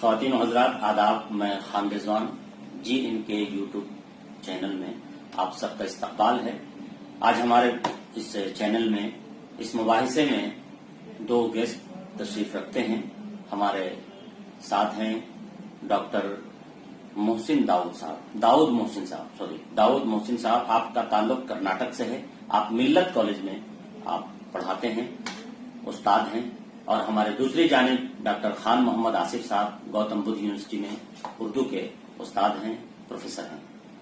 خواتین و حضرات آداب، میں خان رضوان جی ان کے یوٹیوب چینل میں آپ سب کا استقبال ہے۔ آج ہمارے اس چینل میں اس مباحثے میں دو گیسٹ تشریف رکھتے ہیں۔ ہمارے ساتھ ہیں ڈاکٹر داؤد محسن صاحب۔ آپ کا تعلق کرناٹک سے ہے، آپ ملت کالج میں آپ پڑھاتے ہیں، استاد ہیں۔ اور ہمارے دوسری جانب ڈاکٹر خان محمد آصف صاحب گوتم بدھ یونیورسٹی میں اردو کے استاد ہیں، پروفیسر ہیں۔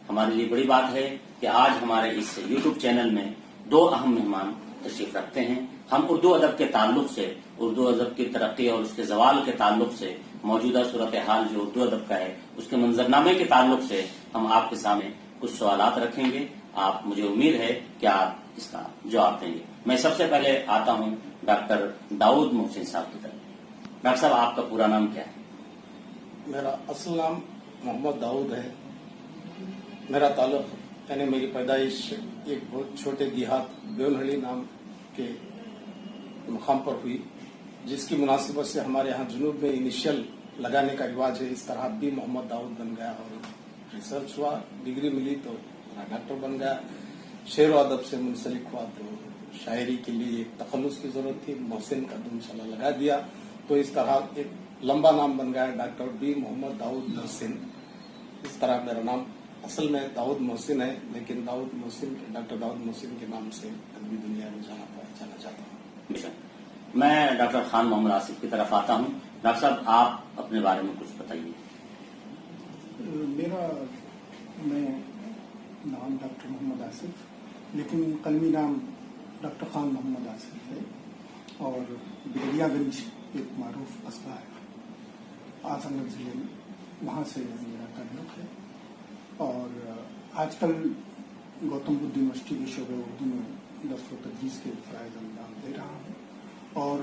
ہمارے لیے بڑی بات ہے کہ آج ہمارے اس یوٹیوب چینل میں دو اہم مہمان تشریف رکھتے ہیں۔ ہم اردو ادب کے تعلق سے، اردو ادب کی ترقی اور اس کے زوال کے تعلق سے، موجودہ صورتحال جو اردو ادب کا ہے اس کے منظرنامے کے تعلق سے ہم آپ کے سامنے کچھ سوالات رکھیں گے۔ آپ، مجھے امید ہے کہ آپ اس کا جواب دیں گے۔ میں سب سے پہلے آتا ہوں ڈاکٹر داؤد محسن صاحب کی طرف۔ ڈاکٹر صاحب، آپ کا پورا نام کیا ہے؟ میرا اصل نام محمد داؤد ہے۔ میرا تعلق، یعنی میری پیدائش ایک بہت چھوٹے دیہات بیونہڑی نام کے مقام پر ہوئی، جس کی مناسبت سے ہمارے ہاں جنوب میں انیشل لگانے کا رواج ہے۔ اس طرح بھی محمد داؤد بن گیا اور ریسرچ ہوا، ڈگری ملی تو ڈاکٹر بن گیا۔ شعر و ادب سے منسلک ہوا تو شاعری کے لیے ایک تخلص کی ضرورت تھی، محسن کا دم انشاءاللہ لگا دیا تو اس طرح ایک لمبا نام بن گیا، ڈاکٹر بی محمد داؤد محسن۔ اس طرح میرا نام اصل میں داؤد محسن ہے، لیکن ڈاکٹر داؤد محسن کے نام سے ادبی دنیا میں جانا چاہتا ہوں۔ میں ڈاکٹر خان محمد آصف کی طرف آتا ہوں۔ ڈاکٹر صاحب، آپ اپنے بارے میں کچھ بتائیے۔ میرا نام ڈاکٹر محمد آصف، لیکن قلمی نام ڈاکٹر خان محمد آصف ہے، اور بلیا گنج ایک معروف قصبہ ہے اعظم گڑھ ضلع میں، وہاں سے میرا تعلق ہے۔ اور آج کل گوتم بدھ یونیورسٹی کے شعبہ اردو میں درس و تدریس کے فرائض انجام دے رہا ہوں، اور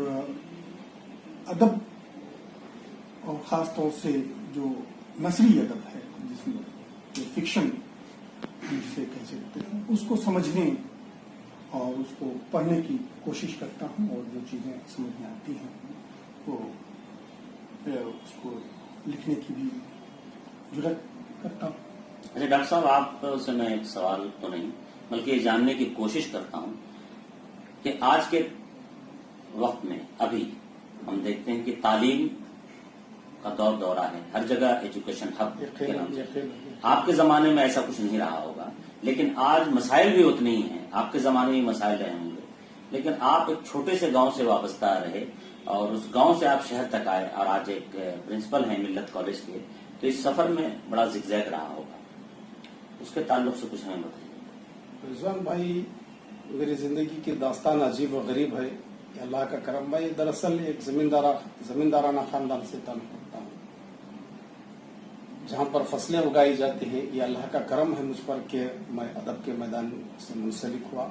ادب اور خاص طور سے جو نثری ادب ہے، جس میں فکشن جسے کہہ سکتے ہیں، اس کو سمجھنے اور اس کو پڑھنے کی کوشش کرتا ہوں، اور جو چیزیں سمجھ میں آتی ہیں وہ اس کو لکھنے کی بھی جرات کرتا ہوں۔ اچھا ڈاکٹر صاحب، آپ سے میں ایک سوال تو نہیں بلکہ یہ جاننے کی کوشش کرتا ہوں کہ آج کے وقت میں ابھی ہم دیکھتے ہیں کہ تعلیم کا دورہ ہے، ہر جگہ ایجوکیشن ہب کے نام سے۔ آپ کے زمانے میں ایسا کچھ نہیں رہا ہوگا، لیکن آج مسائل بھی اتنے ہی ہیں۔ آپ کے زمانے میں مسائل رہے ہوں گے، لیکن آپ ایک چھوٹے سے گاؤں سے وابستہ رہے اور اس گاؤں سے آپ شہر تک آئے اور آج ایک پرنسپل ہیں ملت کالج کے، تو اس سفر میں بڑا زگزیگ رہا ہوگا، اس کے تعلق سے کچھ ہمیں بتائیے۔ رضوان بھائی، میری زندگی کی داستان عجیب و غریب ہے، اللہ کا کرم۔ میں دراصل ایک زمیندارانہ خاندان سے تعلق رکھتا ہوں، جہاں پر فصلیں اگائی جاتی ہیں۔ یہ اللہ کا کرم ہے مجھ پر کہ میں ادب کے میدان سے منسلک ہوا۔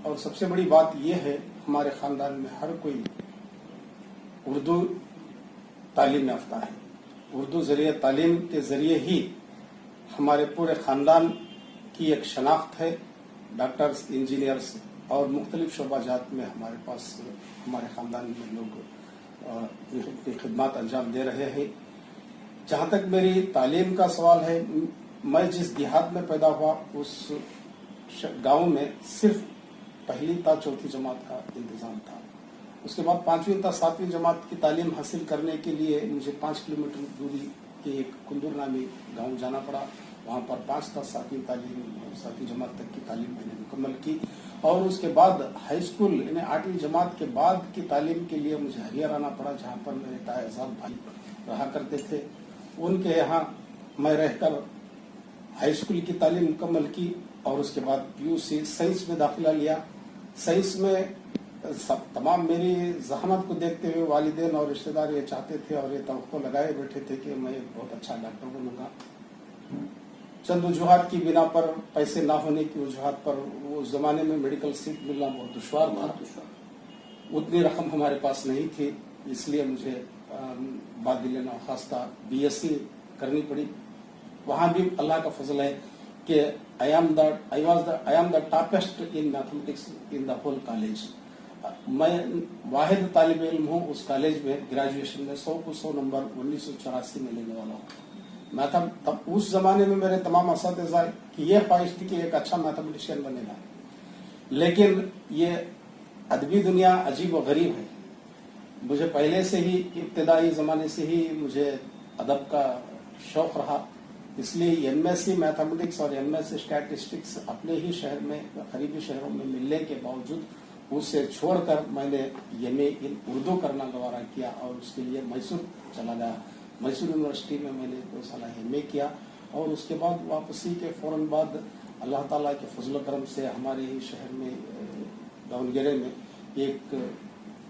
اور سب سے بڑی بات یہ ہے، ہمارے خاندان میں ہر کوئی اردو تعلیم یافتہ ہے۔ اردو ذریعے تعلیم کے ذریعے ہی ہمارے پورے خاندان کی ایک شناخت ہے۔ ڈاکٹرز، انجینئرز اور مختلف شعبہ جات میں ہمارے پاس، ہمارے خاندان میں لوگ اپنی خدمات انجام دے رہے ہیں۔ جہاں تک میری تعلیم کا سوال ہے، میں جس دیہات میں پیدا ہوا اس گاؤں میں صرف پہلی تا چوتھی جماعت کا انتظام تھا۔ اس کے بعد 5ویں تا 7ویں جماعت کی تعلیم حاصل کرنے کے لیے مجھے 5 کلومیٹر دوری کے ایک کندور نامی گاؤں جانا پڑا۔ وہاں پر 5 تا 7ویں تعلیم، 7ویں جماعت تک کی تعلیم میں نے مکمل کی، اور اس کے بعد ہائی اسکول یعنی 8ویں جماعت کے بعد کی تعلیم کے لیے مجھے ہریہر آنا پڑا، جہاں پر میرے تائے اعزاز بھائی رہا کرتے تھے۔ ان کے یہاں میں رہ کر ہائی اسکول کی تعلیم مکمل کی، اور اس کے بعد PUC سائنس میں داخلہ لیا۔ سائنس میں تمام میری ذہانت کو دیکھتے ہوئے والدین اور رشتہ دار یہ چاہتے تھے اور یہ توقع لگائے بیٹھے تھے کہ میں ایک بہت اچھا ڈاکٹر بنوں گا۔ چند وجوہات کی بنا پر، پیسے نہ ہونے کی وجوہات پر، اس زمانے میں میڈیکل سیٹ ملنا بہت دشوار تھا، اتنی رقم ہمارے پاس نہیں تھی، اس لیے مجھے بعد دل ناخواستہ BSc کرنی پڑی۔ وہاں بھی اللہ کا فضل ہے کہ I am the toppest in mathematics in the whole college۔ मैं वाहिद तालिब इल्म हूँ उस कॉलेज में ग्रेजुएशन में 100 को 100 नंबर 1984 में लेने वाला हूँ। मैं तब उस जमाने में मेरे तमाम असातिज़ा की ये ख्वाहिश थी कि एक अच्छा मैथमेटिशियन बनेगा, लेकिन ये अदबी दुनिया अजीब व गरीब है। मुझे पहले से ही इब्तदाई ज़माने से ही मुझे अदब का शौक़ रहा, इसलिए एमएससी मैथमेटिक्स और एमएससी स्टैटिस्टिक्स अपने ही शहर में करीबी शहरों में मिलने के बावजूद उसे छोड़कर मैंने एमए इन उर्दू करना गवारा किया और उसके लिए मैसूर चला गया। मैसूर यूनिवर्सिटी में मैंने 2 साल एमए किया और उसके बाद वापसी के फौरन बाद अल्लाह ताला के फजल करम से हमारे ही शहर में दावनगेरे में एक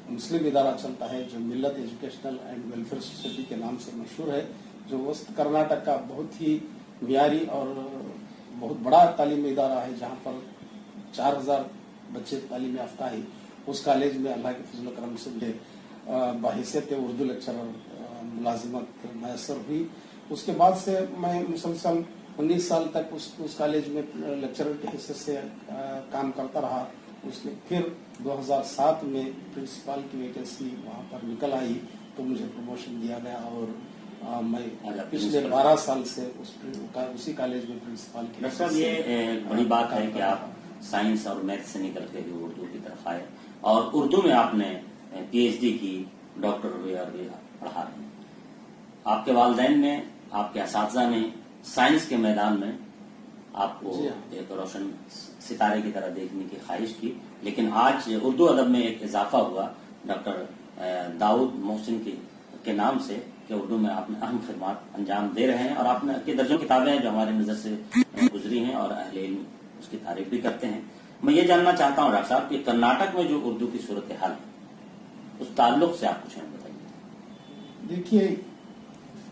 मुस्लिम इदारा चलता है जो मिल्लत एजुकेशनल एंड वेलफेयर सोसाइटी के नाम से मशहूर है, जो वस्त कर्नाटक का बहुत ही मियारी और बहुत बड़ा तालीमी इदारा है, जहाँ पर 4000 बच्चे तालीम याफ्ता है। उस कॉलेज में अल्लाह के फजल करम से मुझे बाहिसियत उर्दू लेक्चरर मुलाजिमत मैसर हुई। उसके बाद से मैं मुसलसल 19 साल तक उस कॉलेज में लेक्चरर के हिस्से से काम करता रहा। उसके फिर 2007 में प्रिंसिपल की वैकेंसी वहाँ पर निकल आई तो मुझे प्रमोशन दिया गया और मैं पिछले 12 साल से उसी कॉलेज में प्रिंसिपल की। डॉक्टर साहब, ये बड़ी बात है कि आप साइंस और मैथ से निकल के भी उर्दू की तरफ आए और उर्दू में आपने पीएचडी की, डॉक्टर भी पढ़ा रहे हैं। आपके वालिदैन ने, आपके असातिज़ा ने साइंस के मैदान में आपको एक रोशन सितारे की तरह देखने की ख्वाहिश की, लेकिन आज उर्दू अदब में एक इजाफा हुआ डॉक्टर दाऊद मोहसिन के नाम से कि उर्दू में आपने अहम खिदमत अंजाम दे रहे हैं और आपने की दर्जन किताबें हैं जो हमारे नजर से गुजरी हैं और अहले इल्म उसकी तारीफ भी करते हैं। मैं ये जानना चाहता हूँ डॉक्टर साहब कि कर्नाटक में जो उर्दू की सूरत हाल है उस ताल्लुक से आप कुछ हमें बताइए। देखिए,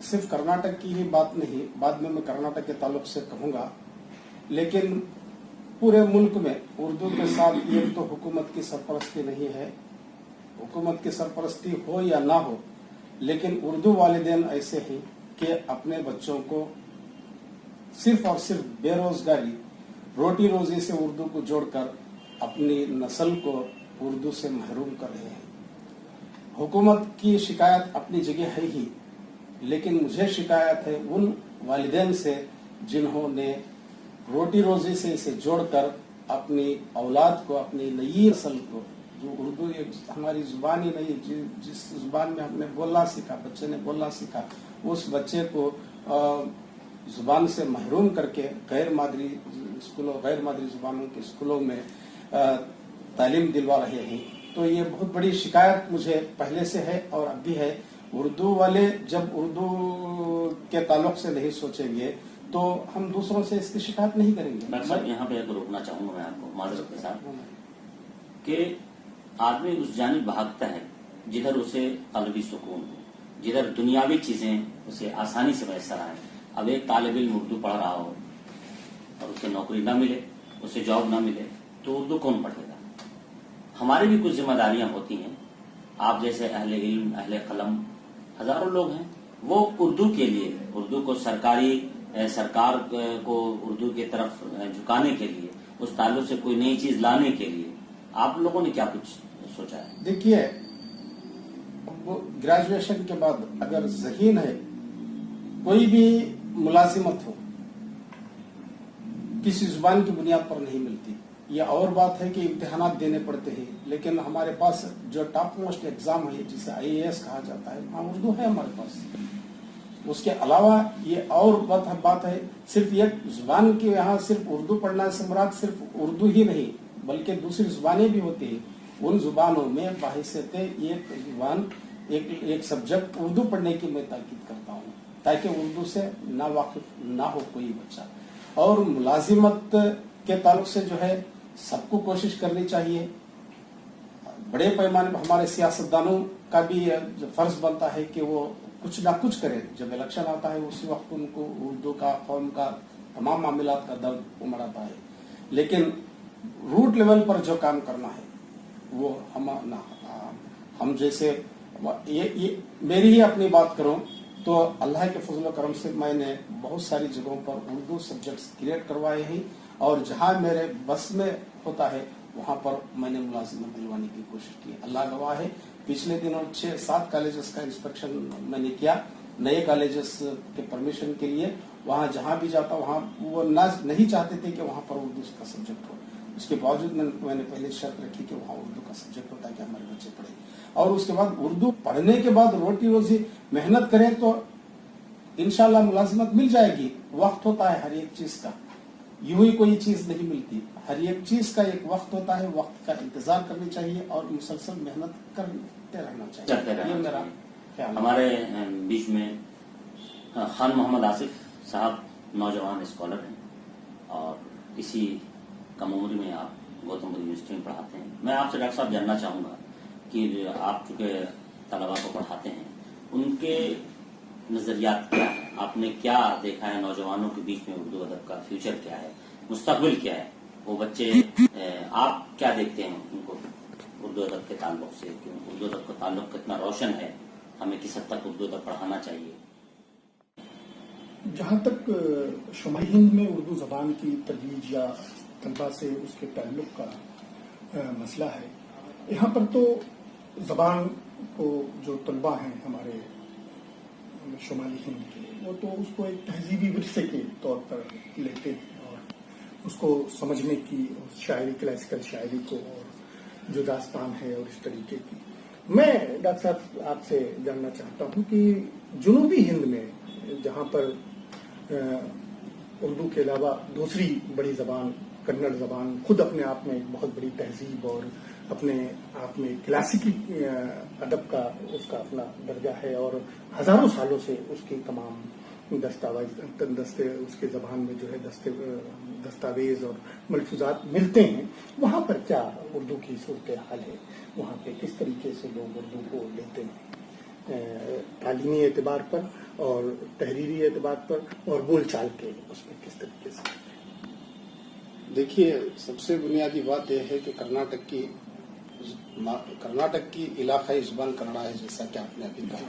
सिर्फ कर्नाटक की ही बात नहीं, बाद में मैं कर्नाटक के ताल्लुक से कहूँगा, लेकिन पूरे मुल्क में उर्दू के साथ ये तो हुकूमत की सरपरस्ती नहीं है। हुकूमत की सरपरस्ती हो या ना हो, लेकिन उर्दू वालिदैन ऐसे हैं कि अपने बच्चों को सिर्फ और सिर्फ बेरोजगारी, रोटी रोजी से उर्दू को जोड़कर अपनी नस्ल को उर्दू से महरूम कर रहे हैं। हुकूमत की शिकायत अपनी जगह है ही, लेकिन मुझे शिकायत है उन वालिदैन से जिन्होंने रोटी रोजी से इसे जोड़कर अपनी औलाद को, अपनी नई नस्ल को, जो उर्दू एक हमारी जुबान ही नहीं, जिस जुबान में हमने बोलना सीखा, बच्चे ने बोलना सीखा, उस बच्चे को जुबान से महरूम करके गैर मादरी स्कूलों, गैर मादरी जुबानों के स्कूलों में तालीम दिलवा रहे हैं। तो ये बहुत बड़ी शिकायत मुझे पहले से है और अब भी है। उर्दू वाले जब उर्दू के ताल्लुक से नहीं सोचेंगे तो हम दूसरों से इसकी शिकायत नहीं करेंगे। डॉक्टर साहब, यहाँ पे रोकना चाहूंगा मैं आपको माजरत के साथ कि आदमी उस जानिब भागता है जिधर उसे कल्बी सुकून हो, जिधर दुनियावी चीजें उसे आसानी से मैसर आए। अब एक तालिब इल्म उर्दू पढ़ रहा हो और उसे नौकरी न मिले, उसे जॉब न मिले, तो उर्दू कौन पढ़ेगा? हमारी भी कुछ जिम्मेदारियां होती हैं। आप जैसे अहले इल्म, अहले कलम हजारों लोग हैं, वो उर्दू के लिए, उर्दू को सरकार को उर्दू की तरफ झुकाने के लिए, उस ताल्लुक से कोई नई चीज लाने के लिए आप लोगों ने क्या कुछ सोचा है? देखिए, ग्रेजुएशन के बाद अगर ज़हीन है, कोई भी मुलाजिमत हो किसी जुबान की बुनियाद पर नहीं मिलती। ये और बात है कि इम्तिहानात देने पड़ते हैं, लेकिन हमारे पास जो टॉप मोस्ट एग्जाम है जिसे IAS कहा जाता है, वहाँ उर्दू है हमारे पास। उसके अलावा ये और बात है, सिर्फ एक जुबान की यहाँ सिर्फ उर्दू पढ़ना से मुराद सिर्फ उर्दू ही नहीं बल्कि दूसरी जुबानें भी होती है। उन जुबानों में बाहिसियत एक जुबान, एक सब्जेक्ट उर्दू पढ़ने की मैं ताकीद करता हूँ, ताकि उर्दू से ना वाकिफ ना हो कोई बच्चा। और मुलाजिमत के ताल्लुक से जो है सबको कोशिश करनी चाहिए। बड़े पैमाने पर हमारे सियासतदानों का भी फर्ज बनता है कि वो कुछ ना कुछ करें। जब इलेक्शन आता है उसी वक्त उनको उर्दू का, कौम का, तमाम मामलात का दर्द उमड़ आता है, लेकिन रूट लेवल पर जो काम करना है वो हम जैसे ये मेरी ही अपनी बात करूं तो अल्लाह के फजल करम से मैंने बहुत सारी जगहों पर उर्दू सब्जेक्ट्स क्रिएट करवाए हैं और जहां मेरे बस में होता है वहाँ पर मैंने मुलाजिमत दिलवाने की कोशिश की। अल्लाह गवाह है, पिछले दिनों 6-7 कॉलेजेस का इंस्पेक्शन मैंने किया नए कॉलेजेस के परमिशन के लिए। वहाँ जहाँ भी जाता वहाँ वो नहीं चाहते थे कि वहाँ पर उर्दू का सब्जेक्ट हो। उसके बावजूद मैंने पहले शर्त रखी कि वहाँ उर्दू का सब्जेक्ट होता है कि हमारे बच्चे पढ़े, और उसके बाद उर्दू पढ़ने के बाद रोटी रोजी मेहनत करें तो इंशाल्लाह मुलाजिमत मिल जाएगी। वक्त होता है हर एक चीज का, यूं ही कोई चीज नहीं मिलती। हर एक चीज का एक वक्त होता है, वक्त का इंतजार करनी चाहिए और मुसलसल मेहनत करते रहना चाहिए। ये मेरा ख्याल है। हमारे बीच में खान मोहम्मद आसिफ साहब नौजवान स्कॉलर हैं और इसी कम उम्र में आप गौतम बुद्ध यूनिवर्सिटी में पढ़ाते हैं। मैं आपसे डॉक्टर साहब जानना चाहूंगा कि आप चूंकि तलबा को पढ़ाते हैं, उनके नजरियात क्या है? आपने क्या देखा है नौजवानों के बीच में? उर्दू अदब का फ्यूचर क्या है, मुस्तकबिल क्या है? वो बच्चे आप क्या देखते हैं उनको उर्दू अदब के ताल्लुक से? उर्दू अदब का ताल्लुक कितना रोशन है? हमें किस हद तक उर्दू अदब पढ़ाना चाहिए? जहाँ तक शुमाली हिंद में उर्दू ज़बान की तरोीज या तलबा से उसके ताल्लुक का मसला है, यहाँ पर तो ज़बान को जो तलबा हैं हमारे शुमाली हिंद के, वो तो उसको एक तहजीबी विरसे के तौर पर लेते हैं और उसको समझने की शायरी, क्लासिकल शायरी को, और जो दास्तान है और इस तरीके की। मैं डॉक्टर साहब आपसे जानना चाहता हूँ कि जुनूबी हिंद में जहाँ पर उर्दू के अलावा दूसरी बड़ी ज़बान कन्नड़ ज़बान खुद अपने आप में एक बहुत बड़ी तहजीब और अपने आप में क्लासिकी अदब का उसका अपना दर्जा है और हजारों सालों से उसकी तमाम उसके ज़बान में जो है दस्तावेज और मलफूजात मिलते हैं, वहाँ पर क्या उर्दू की सूरत हाल है? वहाँ पे किस तरीके से लोग उर्दू को लेते हैं तालीमी एतबार पर और तहरीरी एतबार पर और बोल चाल के उसमें किस तरीके से? देखिए, सबसे बुनियादी बात यह है कि कर्नाटक की इलाकाई जुबान कन्नड़ा है, जैसा कि आपने अभी कहा,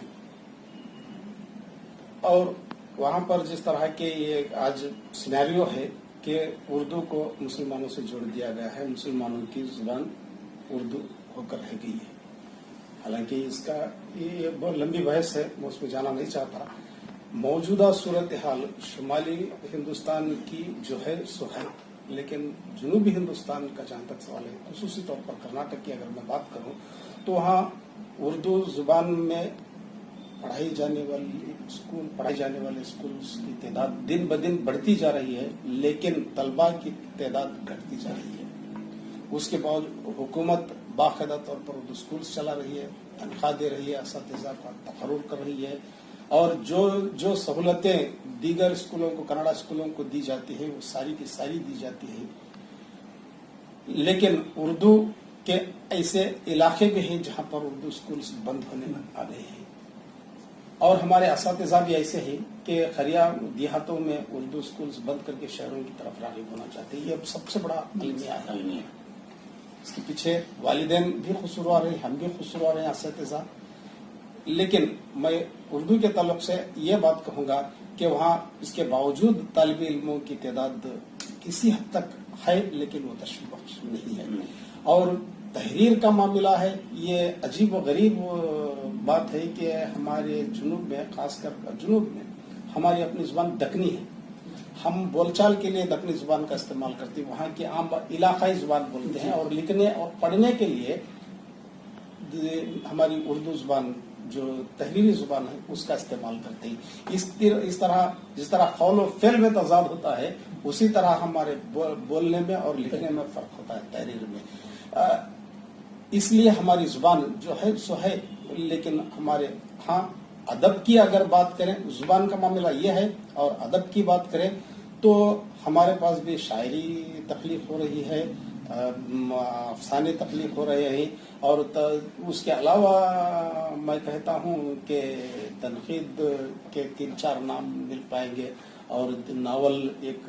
और वहाँ पर जिस तरह के ये आज सिनेरियो है कि उर्दू को मुसलमानों से जोड़ दिया गया है, मुसलमानों की जुबान उर्दू होकर रह गई है। हालांकि इसका ये बहुत लंबी बहस है, मैं उसमें जाना नहीं चाहता। मौजूदा सूरत हाल शुमाली हिंदुस्तान की जो है सो है, लेकिन जनूबी हिंदुस्तान का जहाँ तक सवाल है, खुसूसी तौर पर कर्नाटक की अगर मैं बात करूं तो वहाँ उर्दू जुबान में पढ़ाई जाने वाले स्कूल की तादाद दिन ब दिन बढ़ती जा रही है, लेकिन तलबा की तादाद घटती जा रही है। उसके बाद हुकूमत बाकायदा तौर पर उर्दू स्कूल चला रही है, तनख्वाह दे रही है, असातिज़ा का तकर्रुर कर रही है, और जो सहूलतें दीगर स्कूलों को, कन्नड़ा स्कूलों को दी जाती है, वो सारी की सारी दी जाती है। लेकिन उर्दू के ऐसे इलाके भी हैं जहां पर उर्दू स्कूल बंद होने आ गए हैं, और हमारे असातिज़ा भी ऐसे हैं कि खरिया देहातों में उर्दू स्कूल बंद करके शहरों की तरफ राग़िब होना चाहते हैं। ये सबसे बड़ा अलमिया है। इसके पीछे वालिदैन भी खुसूरवार हैं, हम भी खुसूरवार हैं, असातिज़ा। लेकिन मैं उर्दू के ताल्लुक से ये बात कहूंगा कि वहाँ इसके बावजूद तालिब इल्मों की तादाद किसी हद तक है, लेकिन वो तशवीश नहीं है। और तहरीर का मामला है, ये अजीब व गरीब बात है कि हमारे जुनूब में, खासकर जुनूब में, हमारी अपनी जुबान दक्कनी है। हम बोलचाल के लिए दक्कनी जुबान का इस्तेमाल करते हैं, वहाँ की आम इलाकाई जुबान बोलते हैं, और लिखने और पढ़ने के लिए हमारी उर्दू जुबान जो तहरीरी जुबान है उसका इस्तेमाल करते हैं। इस तरह जिस तरह कौल और फेल में तजाद होता है, उसी तरह हमारे बोलने में और लिखने में फर्क होता है, तहरीर में। इसलिए हमारी जुबान जो है सो है, लेकिन हमारे अदब की अगर बात करें, जुबान का मामला यह है, और अदब की बात करें तो हमारे पास भी शायरी तख्लीक हो रही है, अफसाने तख्लीक हो रहे हैं, और उसके अलावा मैं कहता हूँ कि तनकीद के 3-4 नाम मिल पाएंगे, और नावल एक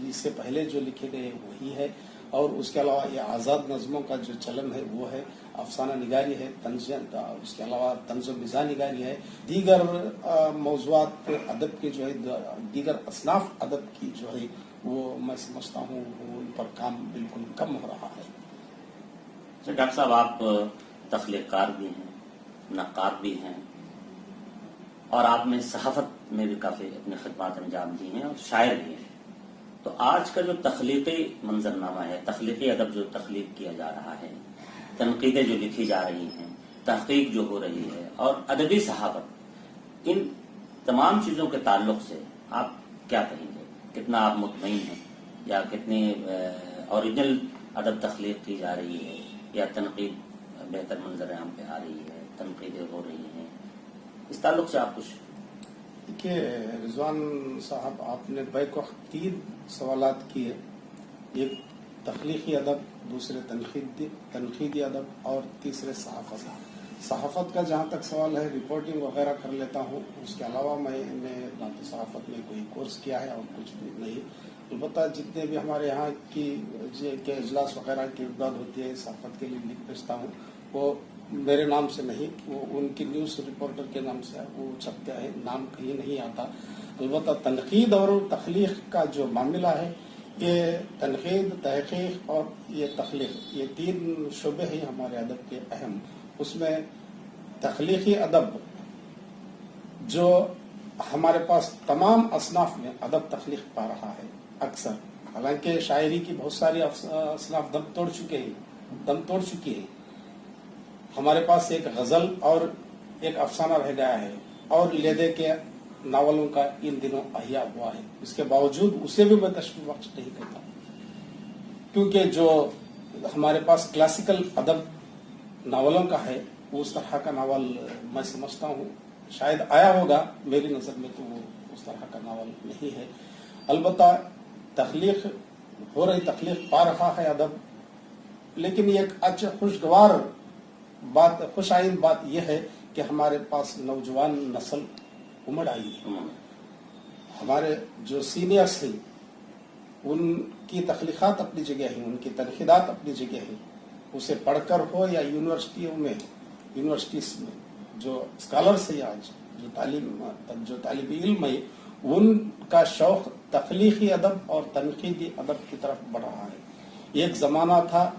इससे पहले जो लिखे गए वही है, और उसके अलावा ये आज़ाद नज़मों का जो चलन है वो है, अफसाना निगारी है, उसके अलावा तंज़ मिज़ा निगारी है, दीगर मौज़ूआत अदब के जो है, दीगर असनाफ अदब की जो है, वो मैं समझता हूँ उन पर काम बिल्कुल कम हो रहा है। ڈاکٹر صاحب آپ تخلیق کار بھی ہیں، نقاد بھی ہیں، اور آپ نے صحافت میں بھی کافی اپنی خدمات انجام دی ہیں اور شاعر بھی ہیں. تو آج کا جو تخلیقی منظرنامہ ہے، تخلیقی ادب جو تخلیق کیا جا رہا ہے، تنقیدیں جو لکھی جا رہی ہیں، تحقیق جو ہو رہی ہے اور ادبی صحافت، ان تمام چیزوں کے تعلق سے آپ کیا کہیں گے؟ کتنا آپ مطمئن ہیں، یا کتنی اوریجنل ادب تخلیق کی جا رہی ہے، یا تنقید بہتر منظر عام پہ آ رہی ہے، تنقیدیں ہو رہی ہیں؟ اس تعلق سے آپ کچھ. دیکھیے رضوان صاحب، آپ نے بیک وقت 3 سوالات کیے. ایک تخلیقی ادب، دوسرے تنقیدی ادب، اور تیسرے صحافت. صحافت کا جہاں تک سوال ہے، رپورٹنگ وغیرہ کر لیتا ہوں، اس کے علاوہ میں نے نہ تو صحافت میں کوئی کورس کیا ہے اور کچھ بھی نہیں. البتہ جتنے بھی ہمارے یہاں کی اجلاس وغیرہ کی امداد ہوتی ہے، صحافت کے لیے لکھ بھیجتا ہوں، وہ میرے نام سے نہیں، وہ ان کی نیوز رپورٹر کے نام سے وہ چھپتے ہیں، نام کہیں نہیں آتا. البتہ تنقید اور تخلیق کا جو معاملہ ہے، یہ تنقید، تحقیق اور یہ تخلیق، یہ 3 شعبے ہیں ہمارے ادب کے اہم. اس میں تخلیقی ادب جو ہمارے پاس تمام اصناف میں ادب تخلیق پا رہا ہے اکثر. حالانکہ شاعری کی بہت ساری اصناف دم توڑ چکی ہے. ہمارے پاس ایک غزل اور ایک افسانہ رہ گیا ہے، اور لیدے کے ناولوں کا ان دنوں احیاء ہوا ہے. اس کے باوجود اسے بھی میں تشویش بخش نہیں کرتا، کیونکہ جو ہمارے پاس کلاسیکل ادب ناولوں کا ہے، وہ اس طرح کا ناول میں سمجھتا ہوں شاید آیا ہوگا، میری نظر میں تو وہ اس طرح کا ناول نہیں ہے. البتہ تخلیق ہو رہی، تخلیق پا رہا ہے ادب. لیکن یہ ایک اچھا خوشگوار بات، خوش آئند بات یہ ہے کہ ہمارے پاس نوجوان نسل امڑ آئی ہے. ہمارے جو سینئرس ہیں، ان کی تخلیقات اپنی جگہ ہیں، ان کی تنقیدات اپنی جگہ ہیں. اسے پڑھ کر ہو یا یونیورسٹیز میں جو اسکالرس ہیں آج، جو طالب علم ہے، ان کا شوق تخلیقی ادب اور تنقیدی ادب کی طرف بڑھ رہا ہے. ایک زمانہ تھا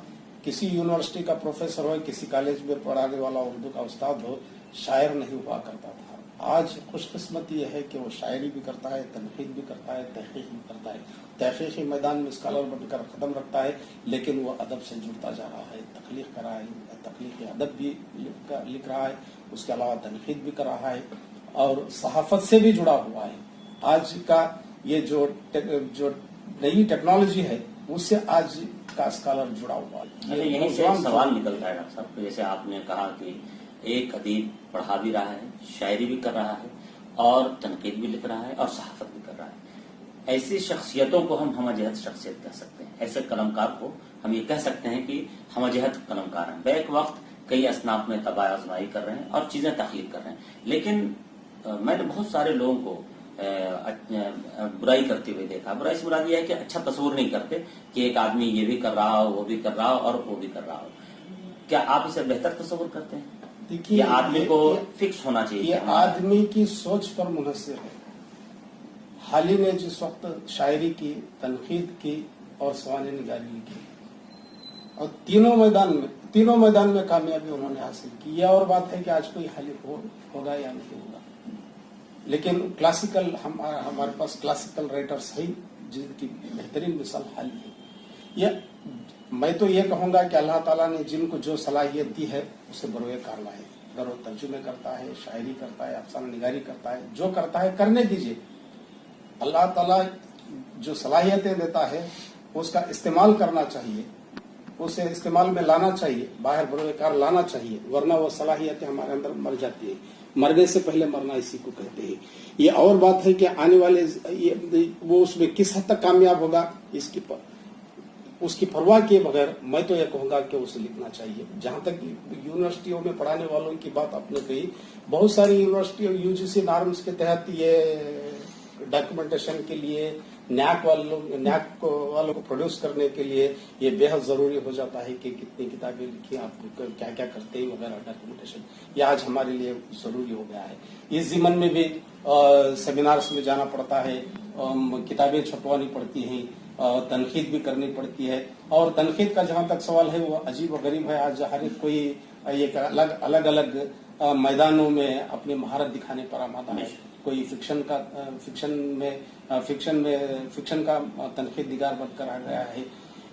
کسی یونیورسٹی کا پروفیسر ہو، کسی کالج میں پڑھانے والا اردو کا استاد ہو، شاعر نہیں ہوا کرتا تھا. آج خوش قسمتی یہ ہے کہ وہ شاعری بھی کرتا ہے، تنقید بھی کرتا ہے، تحقیق بھی کرتا ہے. تحقیقی میدان میں اسکالر بن کر قدم رکھتا ہے، لیکن وہ ادب سے جڑتا جا رہا ہے، تخلیق کر رہا ہے، تخلیقی ادب بھی لکھ رہا ہے، اس کے علاوہ تنقید بھی کر رہا ہے، اور صحافت سے بھی جڑا ہوا ہے. آج کا یہ جو نئی ٹیکنالوجی ہے، اس سے آج کا اسکالر جڑا ہوا ہے. یہیں سے ایک سوال نکلتا ہے ڈاکٹر صاحب، جیسے آپ نے کہا کہ ایک ادیب پڑھا بھی رہا ہے، شاعری بھی کر رہا ہے، اور تنقید بھی لکھ رہا ہے، اور صحافت بھی کر رہا ہے. ایسی شخصیتوں کو ہم ہمہ جہت شخصیت کہہ سکتے ہیں. ایسے قلمکار کو ہم یہ کہہ سکتے ہیں کہ ہمہ جہت قلمکار ہیں، بیک وقت کئی اصناف میں طبع آزمائی کر رہے ہیں اور چیزیں تخلیق کر رہے ہیں. لیکن میں نے بہت سارے لوگوں کو برائی کرتے ہوئے دیکھا. برائی سے مراد یہ ہے کہ اچھا تصور نہیں کرتے کہ ایک آدمی یہ بھی کر رہا ہو، وہ بھی کر رہا ہو، اور وہ بھی کر رہا ہو. کیا آپ اسے بہتر تصور کرتے ہیں؟ دیکھیے، یہ آدمی کو فکس ہونا چاہیے. یہ آدمی کی سوچ پر منحصر ہے. حال ہی نے جس وقت شاعری کی، تنقید کی اور سوانح نگاری لکھی، اور تینوں میدان میں کامیابی انہوں نے حاصل کی. یہ اور بات ہے کہ آج کوئی حل ہوگا یا نہیں ہوگا. لیکن کلاسیکل، ہمارے پاس کلاسیکل رائٹرز ہیں جن کی بہترین مثال حال ہے. میں تو یہ کہوں گا کہ اللہ تعالیٰ نے جن کو جو صلاحیت دی ہے اسے بروئے کار لائے. اگر وہ ترجمے کرتا ہے، شاعری کرتا ہے، افسانہ نگاری کرتا ہے، جو کرتا ہے کرنے دیجیے. اللہ تعالیٰ جو صلاحیتیں دیتا ہے اس کا استعمال کرنا چاہیے، اسے استعمال میں لانا چاہیے، باہر بروئے کار لانا چاہیے، ورنہ وہ صلاحیتیں ہمارے اندر مر جاتی ہیں. مرنے سے پہلے مرنا اسی کو کہتے ہیں. یہ اور بات ہے کہ آنے والے وہ اس میں کس حد تک کامیاب ہوگا، اس کی پرواہ کیے بغیر میں تو یہ کہوں گا کہ اسے لکھنا چاہیے. جہاں تک یونیورسٹیوں میں پڑھانے والوں کی بات آپ نے کہی، بہت ساری یونیورسٹی UGC نارمس کے تحت یہ ڈاکیومنٹیشن کے لیے، نیک والوں کو پروڈیوس کرنے کے لیے یہ بے حد ضروری ہو جاتا ہے کہ کتنی کتابیں لکھی، آپ کیا کیا کرتے ہیں وغیرہ. ڈاکیومنٹیشن یہ آج ہمارے لیے ضروری ہو گیا ہے. اس ضمن میں بھی سیمینارز میں جانا پڑتا ہے، کتابیں چھپوانی پڑتی ہیں. तनकीद भी करनी पड़ती है। और तनकीद का जहाँ तक सवाल है वो अजीब व गरीब है। आज हर एक कोई एक अलग अलग मैदानों में अपनी महारत दिखाने पर आमादा है। कोई फिक्शन का तनकीद निगार बनकर आ गया है।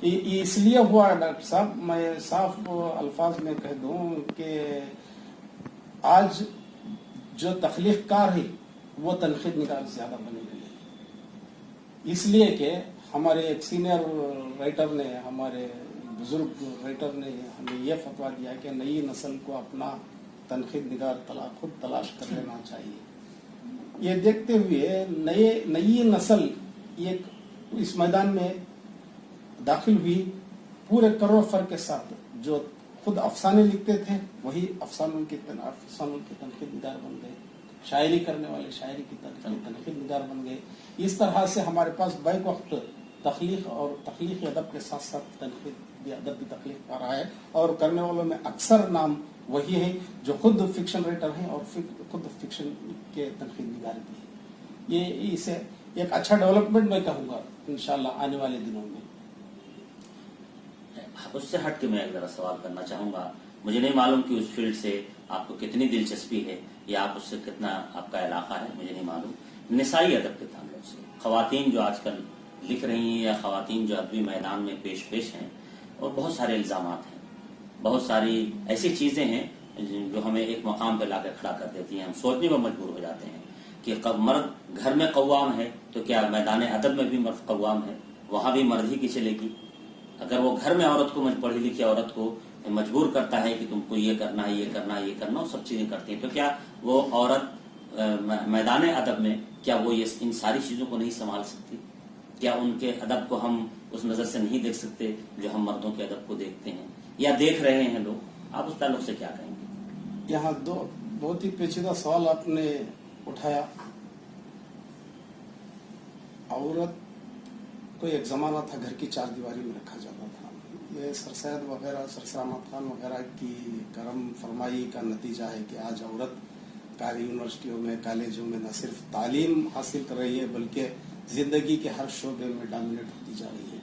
इसलिए हुआ डॉक्टर साहब, मैं साफ अल्फाज में कह दूं कि आज जो तख्लीक़कार है वो तनकीद निगार ज्यादा बने हुए है। इसलिए कि हमारे एक सीनियर राइटर ने, हमारे बुजुर्ग राइटर ने हमें यह फतवा दिया कि नई नस्ल को अपना तनकीद निगार खुद तलाश कर लेना चाहिए। ये देखते हुए नई नस्ल एक इस मैदान में दाखिल हुई पूरे करोड़ फर्क के साथ। जो खुद अफसाने लिखते थे वही अफसानों की तनकीद निगार बन गए, शायरी करने वाले शायरी की तनकीद निगार बन गए। इस तरह से हमारे पास बैक वक्त तख्लीक और तख्लीकी अदब के साथ साथ तनकीद अदब भी तख्लीक पा रहा है। और करने वालों में अक्सर नाम वही है जो खुद फिक्शन राइटर हैं और खुद फिक्शन के तनकीद निगार भी है। ये इसे एक अच्छा डेवलपमेंट मैं कहूँगा इंशाल्लाह आने वाले दिनों में। उससे हट के मैं एक जरा सवाल करना चाहूंगा। मुझे नहीं मालूम कि उस फील्ड से आपको कितनी दिलचस्पी है या आप उससे कितना आपका इलाका है, मुझे नहीं मालूम। निसाई अदब के ताल्लुक से खवातीन जो आजकल लिख रही हैं या खवातीन जो अदबी मैदान में पेश हैं, और बहुत सारे इल्जामात हैं, बहुत सारी ऐसी चीजें हैं जो हमें एक मकाम पे लाकर खड़ा कर देती हैं। हम सोचने पर मजबूर हो जाते हैं कि मर्द घर में कव्वाम है तो क्या मैदान अदब में भी मर्द कव्वाम है? वहां भी मर्द ही की चलेगी? अगर वो घर में औरत को, पढ़ी लिखी औरत को मजबूर करता है कि तुमको ये करना है, ये करना है, ये करना, वो सब चीजें करती है, तो क्या वो औरत मैदान अदब में क्या वो ये इन सारी चीजों को नहीं संभाल सकती? क्या उनके अदब को हम उस नजर से नहीं देख सकते जो हम मर्दों के अदब को देखते हैं या देख रहे हैं लोग? आप उस ताल्लुक से क्या कहेंगे? यहाँ दो बहुत ही पेचीदा सवाल आपने उठाया। औरत को एक जमाना था घर की चार दीवारी में रखा जाता था। ये सर सैयद वगैरह, सर सलामत खान वगैरह की करम फरमाई का नतीजा है कि आज औरत कारी यूनिवर्सिटियों में, कॉलेजों में न सिर्फ तालीम हासिल कर रही है बल्कि जिंदगी के हर शोबे में डोमिनेट होती जा रही है।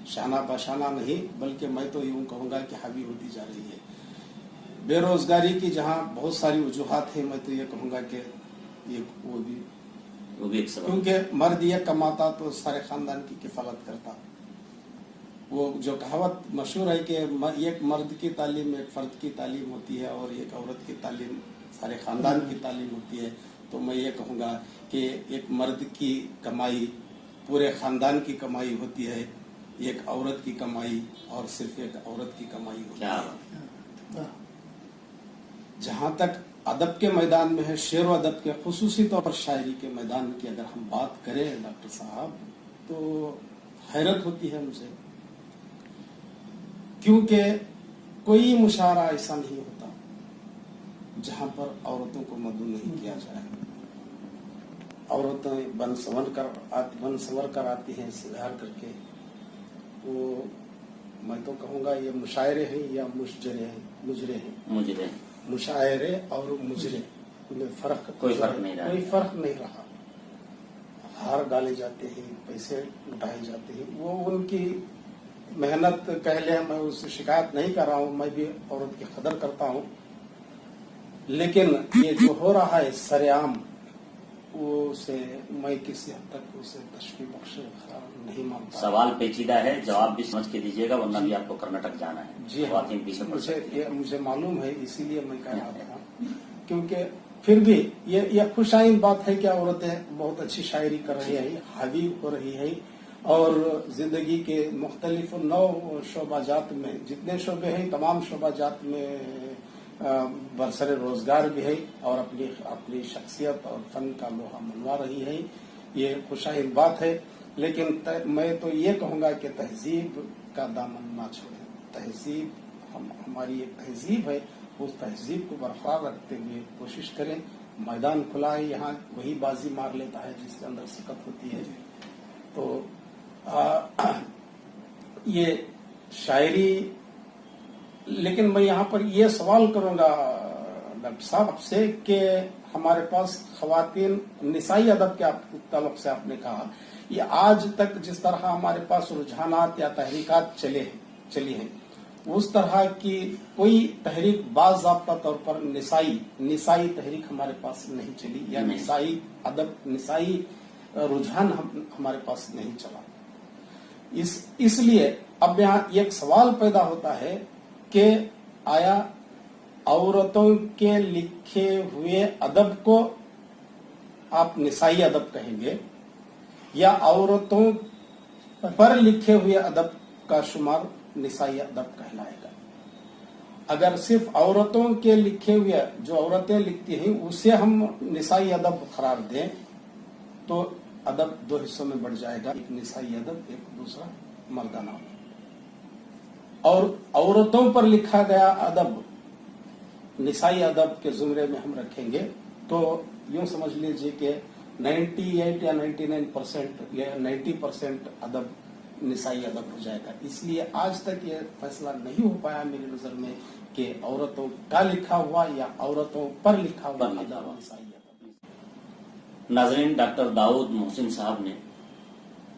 शाना बशाना नहीं बल्कि मैं तो यूं कहूंगा कि हावी होती जा रही है। बेरोजगारी की जहां बहुत सारी वजूहात है, मैं तो ये कहूंगा कि वो भी एक सबब, क्योंकि मर्द ये कमाता तो सारे खानदान की किफालत करता। वो जो कहावत मशहूर है कि एक मर्द की तालीम एक फर्द की तालीम होती है और एक औरत की तालीम सारे खानदान की तालीम होती है। तो मैं ये कहूँगा कि एक मर्द की कमाई पूरे खानदान की कमाई होती है, एक औरत की कमाई और सिर्फ एक औरत की कमाई होती है। जहाँ तक अदब के मैदान में है, शेर व अदब के खुसूसी तौर पर शायरी के मैदान की अगर हम बात करें डॉक्टर साहब, तो हैरत होती है मुझे, क्योंकि कोई मुशायरा ऐसा नहीं होता जहां पर औरतों को मदू नहीं किया जाए। औरतें बन संवर कर आती हैं सिंगार करके। वो मैं तो कहूँगा ये मुशायरे हैं या मुजरे हैं। मुशायरे और मुजरे में कोई फर्क नहीं रहा। हार डाले जाते हैं, पैसे उठाए जाते हैं, वो उनकी मेहनत कह ले। मैं उससे शिकायत नहीं कर रहा हूँ, मैं भी औरत की कदर करता हूँ, लेकिन ये जो हो रहा है सरेआम, उसे मैं किसी हद तक उसे तशफी बख्श नहीं मानता। सवाल पेचीदा है, जवाब भी समझ के दीजिएगा वरना भी आपको कर्नाटक जाना है। जी हाँ, मुझे मालूम है, इसीलिए मैं कह रहा था। क्योंकि फिर भी ये खुशाइन बात है कि औरतें बहुत अच्छी शायरी कर रही है, हावी हो रही है और जिंदगी के मुख्तलिफ 9 शोबाजात में जितने शोबे हैं तमाम शोबाजात में बरसरे रोजगार भी है और अपनी शख्सियत और फन का लोहा मनवा रही है। ये खुशाइन बात है, लेकिन मैं तो ये कहूँगा कि तहजीब का दामन ना छोड़ें। तहजीब हमारी एक तहजीब है, उस तहजीब को बरकरार रखते हुए कोशिश करें। मैदान खुला है, यहाँ वही बाजी मार लेता है जिसके अंदर सकत होती है। तो ये शायरी, लेकिन मैं यहाँ पर ये सवाल करूंगा डॉक्टर साहब आपसे कि हमारे पास खवातीन निसाई अदब के ताल्लुक से आपने कहा, ये आज तक जिस तरह हमारे पास रुझानात या तहरीकात चली हैं, उस तरह की कोई तहरीक बाज़ाब्ता तौर पर निसाई तहरीक हमारे पास नहीं चली, या निसाई अदब, निसाई रुझान हमारे पास नहीं चला। इसलिए अब यहाँ एक सवाल पैदा होता है कि आया औरतों के लिखे हुए अदब को आप निसाई अदब कहेंगे, या औरतों पर लिखे हुए अदब का शुमार निसाई अदब कहलाएगा? अगर सिर्फ औरतों के लिखे हुए जो औरतें लिखती हैं उसे हम निसाई अदब करार दें तो अदब दो हिस्सों में बढ़ जाएगा, एक निसाई अदब, एक दूसरा मर्दाना। और औरतों पर लिखा गया अदब निसाई अदब के जुमरे में हम रखेंगे तो यूं समझ लीजिए कि 98 या 99% या 90% अदब निसाई अदब हो जाएगा। इसलिए आज तक ये फैसला नहीं हो पाया मेरी नजर में कि औरतों का लिखा हुआ या औरतों पर लिखा हुआ अदब निसाई अदब। नाज़रीन, डॉक्टर दाऊद मोहसिन साहब ने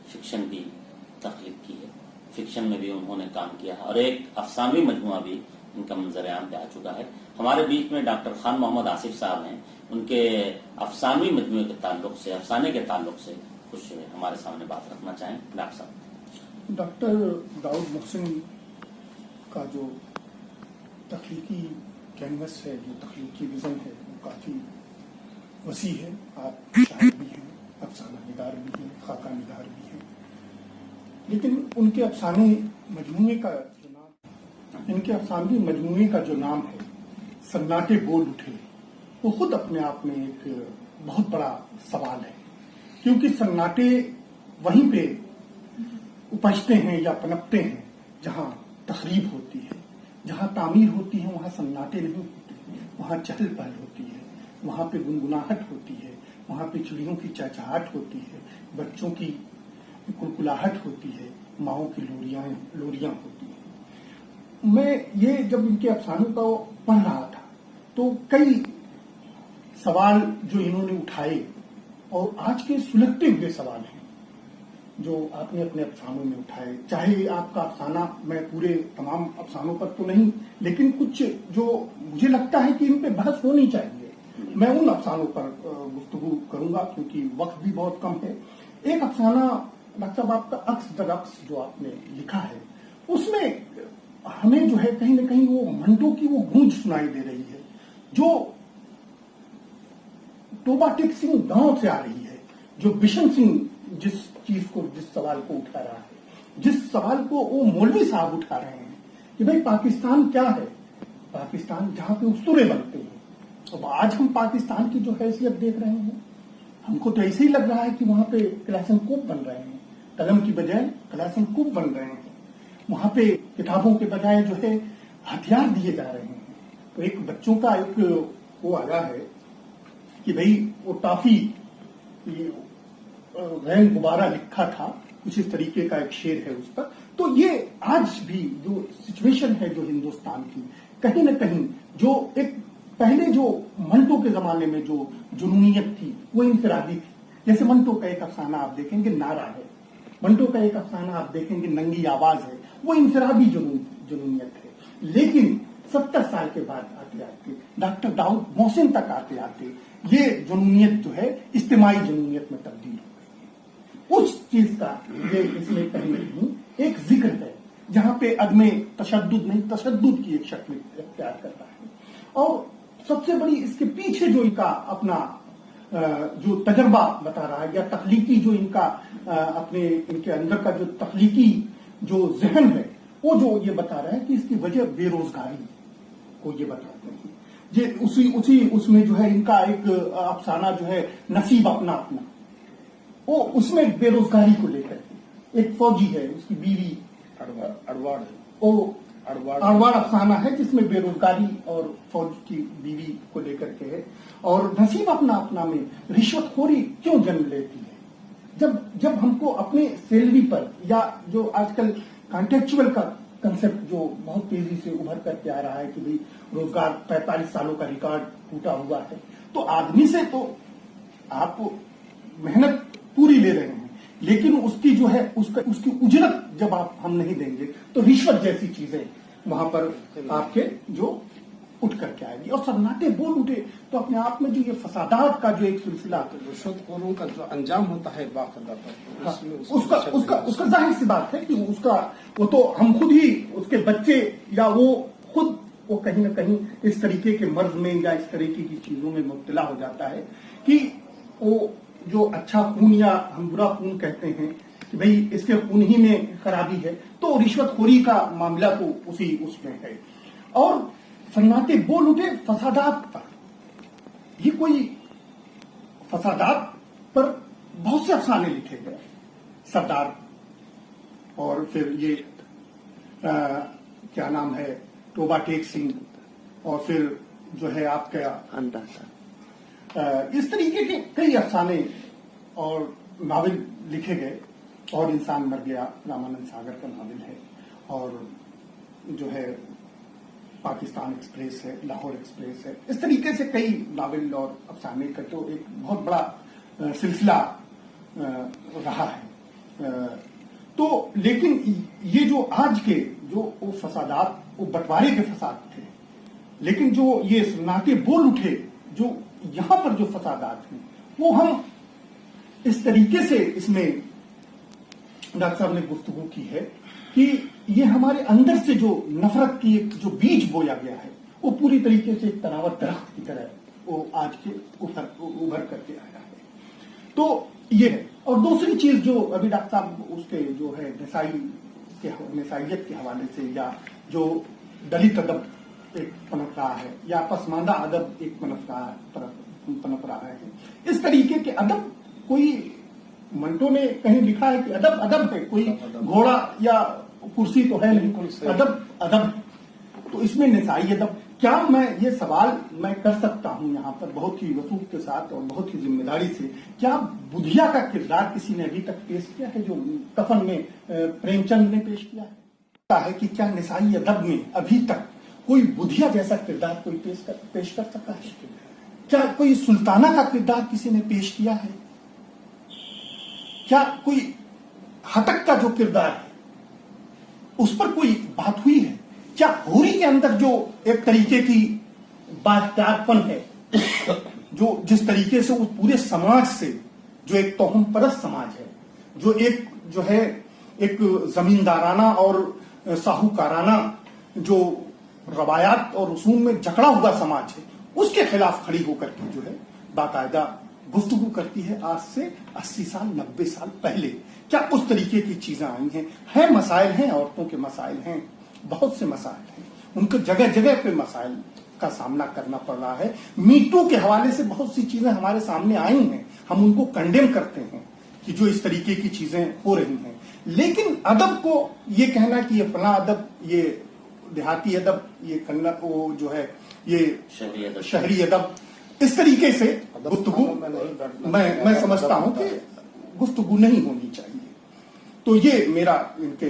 फिक्शन की तख्लीक की है, फिक्शन में भी उन्होंने काम किया है और एक अफसानवी मजमुआ भी इनका मंजर-ए-आम पे आ चुका है। हमारे बीच में डॉक्टर खान मोहम्मद आसिफ साहब हैं, उनके अफसानवी मजमुए के ताल्लुक से, अफसाने के ताल्लुक से कुछ हमारे सामने बात रखना चाहें डॉक्टर साहब। डॉक्टर दाऊद मोहसिन का जो तख्लीकी कैनवस है, जो तख्लीकी विजन है, वो काफी वसी है। आप शायर भी हैं, अफसाना निगार भी हैं, खाका निगार भी हैं, लेकिन उनके अफसाने मजमूए का जो नाम, इनके अफसानवी मजमूए का जो नाम है सन्नाटे बोल उठे, वो खुद अपने आप में एक बहुत बड़ा सवाल है, क्योंकि सन्नाटे वहीं पे उपजते हैं या पनपते हैं जहां तखरीब होती है, जहां तामीर होती है वहां सन्नाटे नहीं होते, वहां चहल पहल होती है, वहां पे गुनगुनाहट होती है, वहां पे चिड़ियों की चहचहाट होती है, बच्चों की कुलकुलाहट होती है, माओं की लोरियां होती हैं। मैं ये जब इनके अफसानों को पढ़ रहा था तो कई सवाल जो इन्होंने उठाए और आज के सुलगते हुए सवाल हैं जो आपने अपने अफसानों में उठाए। चाहे आपका अफसाना, मैं पूरे तमाम अफसानों पर तो नहीं, लेकिन कुछ जो मुझे लगता है कि इन पे बहस होनी चाहिए, मैं उन अफसानों पर गुफ्तगू करूंगा क्योंकि वक्त भी बहुत कम है। एक अफसाना डॉक्टर साहब आपका अक्स दर अक्स जो आपने लिखा है, उसमें हमें जो है कहीं न कहीं वो मंटो की वो गूंज सुनाई दे रही है जो टोबा टेक सिंह गांव से आ रही है, जो बिशन सिंह जिस सवाल को उठा रहा है, जिस सवाल को वो मौलवी साहब उठा रहे हैं कि भाई पाकिस्तान क्या है, पाकिस्तान जहां पे उस्तुरे बनते हैं। अब आज हम पाकिस्तान की जो हैसियत देख रहे हैं, हमको तो ऐसे ही लग रहा है कि वहां पे कलाशनकोव बन रहे हैं, कलम की बजाय कलाशनकोव बन रहे हैं, वहां पे किताबों के बजाय जो है हथियार दिए जा रहे हैं। तो एक बच्चों का एक वो आया है कि भाई वो टॉफी रैन गुब्बारा लिखा था, कुछ इस तरीके का एक शेर है उस पर। तो ये आज भी जो सिचुएशन है जो हिंदुस्तान की, कहीं न कहीं जो एक पहले जो मंटो के जमाने में जो जुनूनियत थी वो इंफरादी थी। जैसे मंटो का एक अफसाना आप देखेंगे नारा है, मंटो का एक अफसाना आप देखेंगे नंगी आवाज है, वो इंफरादी जुनूनियत है। लेकिन 70 साल के बाद आते आते, डॉक्टर दाऊद मोहसिन तक आते आते ये जुनूनियत जो है इज्तिमाई जुनूनियत में तब्दील हो गई। उस चीज का ये इसमें कहीं नहीं एक जिक्र है जहां पे अदमे तशद्दुद नहीं, तशद्दुद की एक शक्ल इख्तियार करता है। और सबसे बड़ी इसके पीछे जो इनका अपना जो तजर्बा बता रहा है या तख्लीकी जो इनका अपने इनके अंदर का जो तख्लीकी जो जहन है, वो जो ये बता रहा है कि इसकी वजह बेरोजगारी को ये बताते हैं। ये उसी उसमें जो है इनका एक अफसाना जो है नसीब अपना अपना, वो उसमें बेरोजगारी को लेकर एक फौजी है, उसकी बीवी अड़वाड़ अफसाना है जिसमें बेरोजगारी और फौज की बीवी को लेकर के है। और नसीब अपना अपना में रिश्वतखोरी क्यों जन्म लेती है। जब हमको अपने सैलरी पर या जो आजकल कॉन्ट्रेक्चुअल का कंसेप्ट जो बहुत तेजी से उभर करके आ रहा है कि भाई रोजगार 45 सालों का रिकॉर्ड टूटा हुआ है, तो आदमी से तो आप मेहनत पूरी ले रहे हैं, लेकिन उसकी जो है उसकी उजरत जब आप हम नहीं देंगे तो रिश्वत जैसी चीजें वहां पर आपके जो उठ करके आएगी। और सन्नाटे बोल उठे तो अपने आप में जो ये फसादात का जो एक सिलसिला, रिश्वतखोरों का जो अंजाम होता है बाकायदा पर, उसका जाहिर सी बात है कि वो तो हम खुद ही उसके बच्चे या वो खुद वो कहीं ना कहीं इस तरीके के मर्ज में या इस तरीके की चीजों में मुब्तला हो जाता है कि वो जो अच्छा खून या हम बुरा खून कहते हैं कि भाई इसके खून ही में खराबी है, तो रिश्वतखोरी का मामला तो उसी उसमें है। और सन्नाटे बोल उठे फसादात पर, ये कोई फसादात पर बहुत से अफसाने लिखे गए, सरदार और फिर ये क्या नाम है टोबा टेक सिंह, और फिर जो है आपका इस तरीके के कई अफसाने और नावल लिखे गए। और इंसान मर गया रामानंद सागर का नावल है, और जो है पाकिस्तान एक्सप्रेस है, लाहौर एक्सप्रेस है, इस तरीके से कई नावल और अफसाने का तो एक बहुत बड़ा सिलसिला रहा है। तो लेकिन ये जो आज के जो वो फसादात, वो बंटवारे के फसाद थे, लेकिन जो ये सन्नाटे बोल उठे जो यहां पर जो फसादात हैं, वो हम इस तरीके से इसमें डॉक्टर साहब ने गुफ्तगू की है कि ये हमारे अंदर से जो नफरत की एक जो बीज बोया गया है, वो पूरी तरीके से एक तनावर दरख्त की तरह वो आज के उभर करके आया है। तो ये है। और दूसरी चीज जो अभी डॉक्टर साहब उसके जो है नसाइयत के हवाले से, या जो दलित अदब एक पनप रहा है, या पसमानदा अदब एक पनप रहा है, इस तरीके के अदब, कोई मंटो ने कहीं लिखा है कि अदब अदब है, कोई घोड़ा या कुर्सी तो है नहीं, अदब अदब। तो इसमें निसाई अदब, क्या मैं ये सवाल मैं कर सकता हूं यहाँ पर बहुत ही वसूख के साथ और बहुत ही जिम्मेदारी से, क्या बुधिया का किरदार किसी ने अभी तक पेश किया है जो कफन में प्रेमचंद ने पेश किया है कि क्या निसाई अदब में अभी तक कोई बुधिया जैसा किरदार कोई पेश कर सका है? क्या कोई सुल्ताना का किरदार किसी ने पेश किया है? क्या कोई हटक का जो किरदार है उस पर कोई बात हुई है? क्या होरी के अंदर जो एक तरीके की बाख्तियारपन है, जो जिस तरीके से उस पूरे समाज से जो एक तोहम परस्त समाज है, जो है एक जमींदाराना और साहूकाराना जो रवायात और रसूम में जकड़ा हुआ समाज है, उसके खिलाफ खड़ी होकर के जो है बाकायदा गुफ्तगू करती है आज से 80 साल 90 साल पहले। क्या उस तरीके की चीजें आई हैं? मसाइल हैं, औरतों के मसाइल हैं, बहुत से मसाइल हैं, उनको जगह जगह पे मसाइल का सामना करना पड़ रहा है। मीटू के हवाले से बहुत सी चीजें हमारे सामने आई हैं, हम उनको कंडेम करते हैं कि जो इस तरीके की चीजें हो रही हैं, लेकिन अदब को ये कहना कि ये फला अदब, ये देहाती अदब, ये कन्नड़ वो जो है ये शहरी अदब, इस तरीके से गुफ्तगू मैं समझता हूं कि गुफ्तगू नहीं होनी चाहिए। तो ये मेरा इनके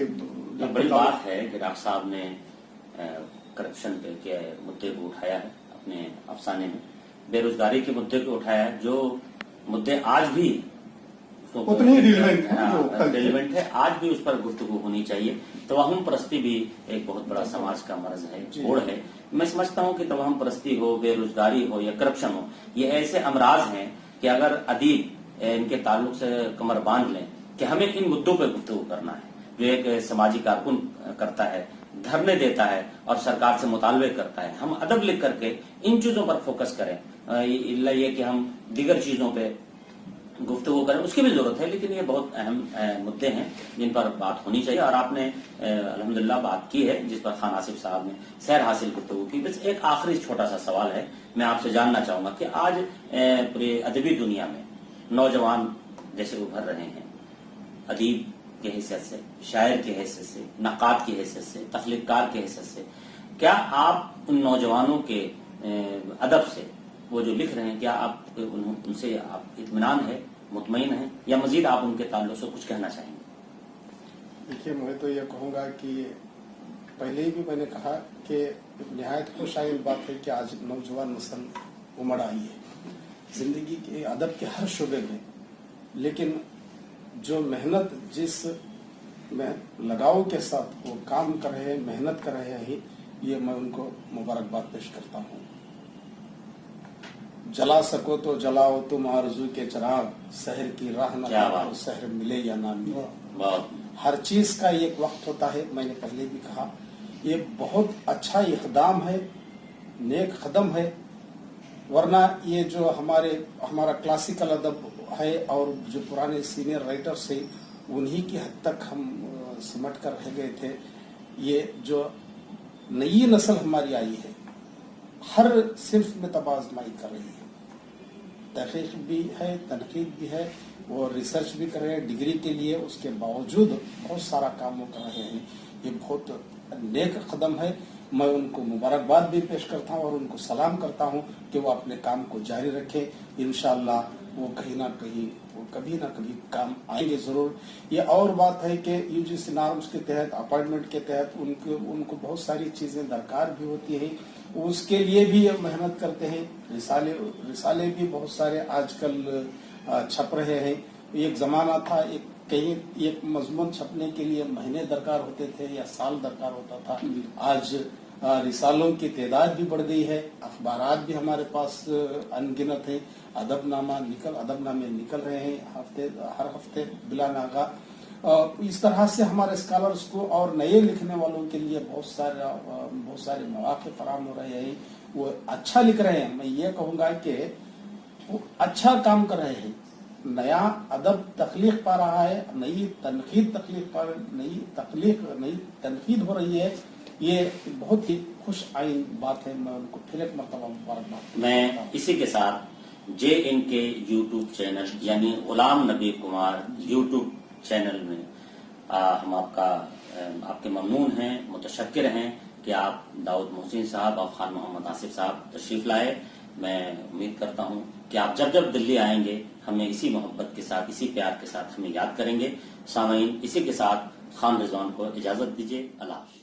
बड़ी बात है कि डॉक्टर साहब ने करप्शन के मुद्दे को उठाया है अपने अफसाने में, बेरोजगारी के मुद्दे को उठाया है, जो मुद्दे आज भी उतने ही रिलेवेंट है, आज भी उस पर गुफ्तगू होनी चाहिए। तवहम परस्ती भी एक बहुत बड़ा समाज का मर्ज है, कोड़ है। मैं समझता हूं कि तवहम परस्ती हो, बेरोजगारी हो या करप्शन हो, ये ऐसे अमराज हैं कि अगर अदीब इनके ताल्लुक से कमर बांध लें कि हमें इन मुद्दों पर गुफ्तगू करना है, जो एक समाजी कारकुन करता है, धरने देता है और सरकार से मुतालबे करता है, हम अदब लिख करके इन चीजों पर फोकस करें। ये कि हम दीगर चीजों पे गुफ्तगू करें, उसकी भी जरूरत है, लेकिन ये बहुत अहम मुद्दे हैं जिन पर बात होनी चाहिए। और आपने अल्हम्दुलिल्लाह बात की है जिस पर खान आसिफ साहब ने सैर हासिल गुफ्तगू की। बस एक आखिरी छोटा सा सवाल है, मैं आपसे जानना चाहूंगा कि आज पूरे अदबी दुनिया में नौजवान जैसे उभर रहे हैं, अदीब के हैसियत से, शायर के हैसियत से, नक़ाद की हैसियत से, तख्लीक़कार की हैसियत से, क्या आप उन नौजवानों के अदब से, वो जो लिख रहे हैं, क्या आप उनसे आप इत्मीनान है, मुतमईन है, या मजीद आप उनके ताल्लुक से कुछ कहना चाहेंगे? देखिए, मैं तो ये कहूँगा कि पहले ही भी मैंने कहा कि निहायत खुशाइन बात है कि आज नौजवान नस्ल उमड़ आई है जिंदगी के अदब के हर शोबे में, लेकिन जो मेहनत जिस लगाव के साथ वो काम कर रहे हैं, मेहनत कर रहे हैं, ये मैं उनको मुबारकबाद पेश करता हूँ। जला सको तो जलाओ तुम आरज़ू के चिराग, शहर की राह न तो शहर मिले या ना मिले। हर चीज का एक वक्त होता है, मैंने पहले भी कहा। ये बहुत अच्छा इक़दाम है, नेक कदम है, वरना ये जो हमारा क्लासिकल अदब है और जो पुराने सीनियर राइटर्स है उन्हीं की हद तक हम सिमट कर रह गए थे। ये जो नई नस्ल हमारी आई है हर सिर्फ में तबाज़माई कर रही है, तहकीक भी है, तनकीद भी है, वो रिसर्च भी कर रहे हैं डिग्री के लिए, उसके बावजूद बहुत सारा काम वो कर रहे हैं। ये बहुत नेक कदम है। मैं उनको मुबारकबाद भी पेश करता हूँ और उनको सलाम करता हूँ कि वो अपने काम को जारी रखें। इंशाअल्लाह वो कहीं ना कहीं वो कभी ना कभी काम आएंगे जरूर। ये और बात है कि यूजीसी नॉर्म्स के तहत, अपॉइंटमेंट के तहत उनको बहुत सारी चीजें दरकार भी होती है, उसके लिए भी मेहनत करते हैं। रिसाले भी बहुत सारे आजकल छप रहे हैं। एक जमाना था कहीं एक मजमून छपने के लिए महीने दरकार होते थे या साल दरकार होता था। आज रिसालों की तादाद भी बढ़ गई है, अखबारात भी हमारे पास अनगिनत है, अदबनामे निकल रहे हैं हर हफ्ते बिला नागा। इस तरह से हमारे स्कॉलर्स को और नए लिखने वालों के लिए बहुत सारे मौके फराहम हो रहे हैं। वो अच्छा लिख रहे हैं। मैं ये कहूँगा कि वो अच्छा काम कर रहे हैं, नया अदब तख्लीक पा रहा है, नई तनकीद हो रही है। ये बहुत ही खुश आइन बात है। मैं उनको फिर एक मरतबा मुबारकबाद। मैं इसी के साथ JNK यूट्यूब चैनल यानी गुलाम नबी कुमार यूट्यूब चैनल में हम आपके ममनून हैं, मुतशक्किर हैं कि आप दाऊद मोहसिन साहब और खान मोहम्मद आसिफ साहब तशरीफ लाए। मैं उम्मीद करता हूं कि आप जब दिल्ली आएंगे हमें इसी मोहब्बत के साथ, इसी प्यार के साथ हमें याद करेंगे। सामीन, इसी के साथ खान रिजवान को इजाजत दीजिए। अल्लाह।